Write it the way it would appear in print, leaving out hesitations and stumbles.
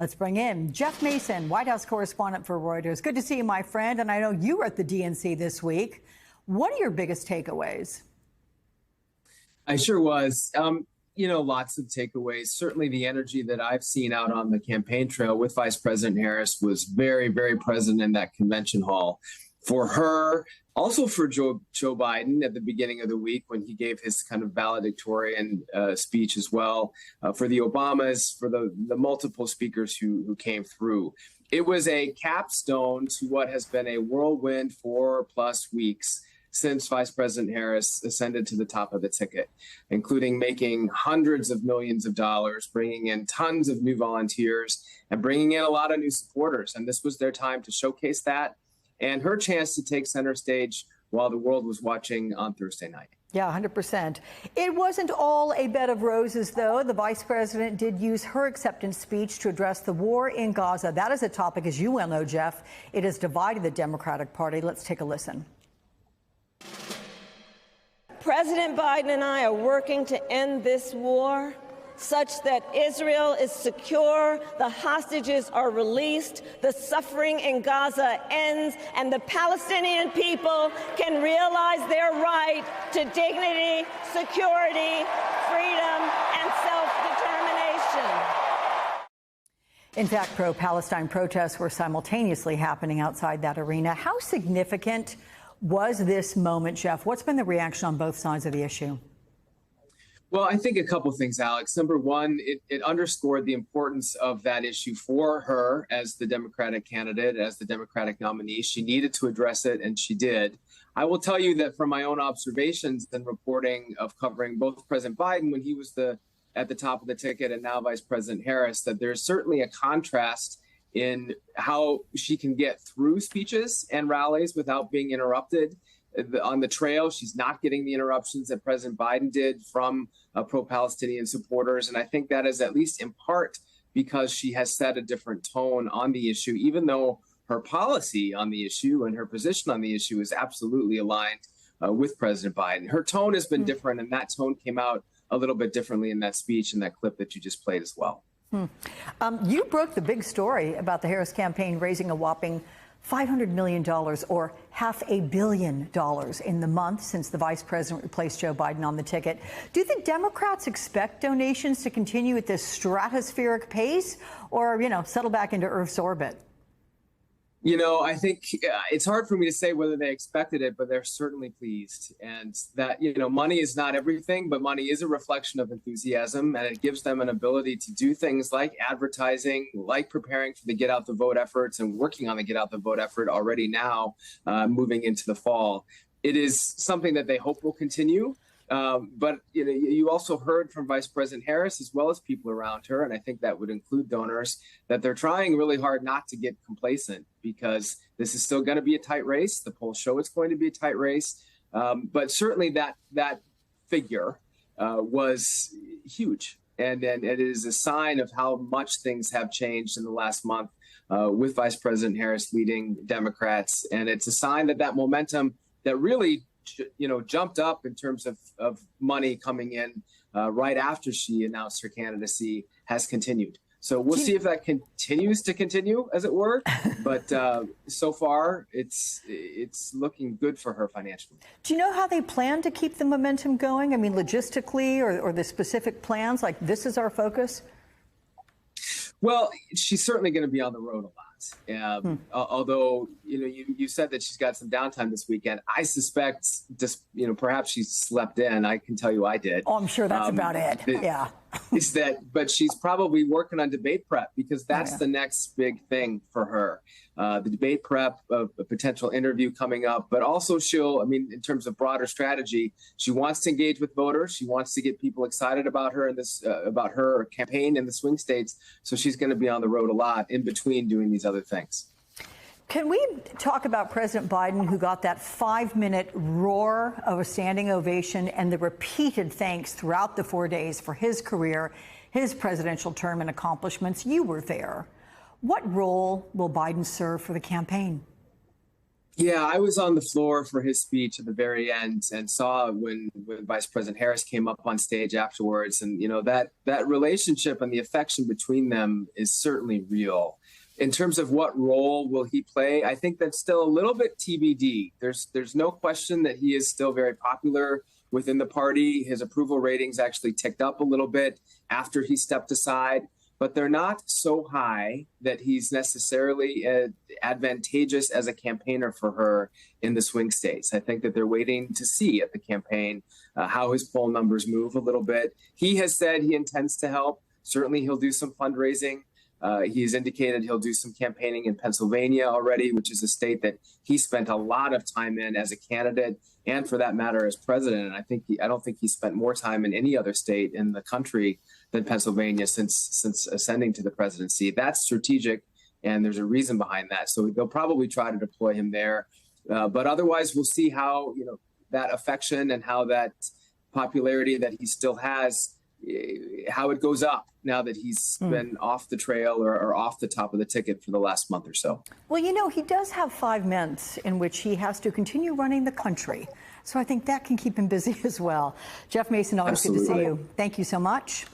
Let's bring in Jeff Mason, White House correspondent for Reuters. Good to see you, my friend. And I know you were at the DNC this week. What are your biggest takeaways? I sure was. Lots of takeaways. Certainly the energy that I've seen out on the campaign trail with Vice President Harris was very, very present in that convention hall. For her, also for Joe Biden at the beginning of the week when he gave his kind of valedictorian speech as well, for the Obamas, for the multiple speakers who came through. It was a capstone to what has been a whirlwind 4+ weeks since Vice President Harris ascended to the top of the ticket, including making hundreds of millions of dollars, bringing in tons of new volunteers, and bringing in a lot of new supporters. And this was their time to showcase that and her chance to take center stage while the world was watching on Thursday night. Yeah, 100%. It wasn't all a bed of roses, though. The vice president did use her acceptance speech to address the war in Gaza. That is a topic, as you well know, Jeff. It has divided the Democratic Party. Let's take a listen. President Biden and I are working to end this war such that Israel is secure, the hostages are released, the suffering in Gaza ends, and the Palestinian people can realize their right to dignity, security, freedom, and self-determination. In fact, pro-Palestine protests were simultaneously happening outside that arena. How significant was this moment, Jeff? What's been the reaction on both sides of the issue? Well, I think a couple of things, Alex. Number one, it underscored the importance of that issue for her as the Democratic candidate, as the Democratic nominee. She needed to address it, and she did. I will tell you that from my own observations and reporting of covering both President Biden when he was at the top of the ticket and now Vice President Harris, that there's certainly a contrast in how she can get through speeches and rallies without being interrupted. On the trail, she's not getting the interruptions that President Biden did from pro-Palestinian supporters. And I think that is at least in part because she has set a different tone on the issue, even though her policy on the issue and her position on the issue is absolutely aligned with President Biden. Her tone has been different, and that tone came out a little bit differently in that speech and that clip that you just played as well. You broke the big story about the Harris campaign raising a whopping $500 million or $500 million in the month since the vice president replaced Joe Biden on the ticket. Do the Democrats expect donations to continue at this stratospheric pace or, settle back into Earth's orbit? I think it's hard for me to say whether they expected it, but they're certainly pleased. And that, money is not everything, but money is a reflection of enthusiasm. And it gives them an ability to do things like advertising, like preparing for the Get Out the Vote efforts and working on the Get Out the Vote effort already now, moving into the fall. It is something that they hope will continue. But you also heard from Vice President Harris, as well as people around her, and I think that would include donors, that they're trying really hard not to get complacent because this is still going to be a tight race. The polls show it's going to be a tight race. But certainly that figure was huge. And it is a sign of how much things have changed in the last month with Vice President Harris leading Democrats. And it's a sign that momentum that really jumped up in terms of money coming in right after she announced her candidacy has continued. So we'll see if that continues to continue, as it were. But so far, it's looking good for her financially. Do you know how they plan to keep the momentum going? I mean, logistically or the specific plans, like this is our focus? Well, she's certainly going to be on the road a lot. Although, you said that she's got some downtime this weekend. I suspect just, perhaps she slept in. I can tell you I did. Oh, I'm sure that's about it. Yeah. But she's probably working on debate prep because that's the next big thing for her. The debate prep, a potential interview coming up, but also in terms of broader strategy, she wants to engage with voters. She wants to get people excited about her and about her campaign in the swing states. So she's going to be on the road a lot in between doing these other things. Can we talk about President Biden, who got that 5-minute roar of a standing ovation and the repeated thanks throughout the 4 days for his career, his presidential term and accomplishments? You were there. What role will Biden serve for the campaign? Yeah, I was on the floor for his speech at the very end and saw when Vice President Harris came up on stage afterwards. And, that relationship and the affection between them is certainly real. In terms of what role will he play, I think that's still a little bit TBD. There's no question that he is still very popular within the party. His approval ratings actually ticked up a little bit after he stepped aside, but they're not so high that he's necessarily advantageous as a campaigner for her in the swing states. I think that they're waiting to see at the campaign how his poll numbers move a little bit. He has said he intends to help. Certainly, he'll do some fundraising. He's indicated he'll do some campaigning in Pennsylvania already, which is a state that he spent a lot of time in as a candidate and, for that matter, as president. And I don't think he spent more time in any other state in the country than Pennsylvania since ascending to the presidency. That's strategic, and there's a reason behind that. So they'll probably try to deploy him there. But otherwise, we'll see how that affection and how that popularity that he still has, how it goes up now that he's been off the trail or off the top of the ticket for the last month or so. Well, he does have 5 months in which he has to continue running the country. So I think that can keep him busy as well. Jeff Mason, always good to see you. Thank you so much.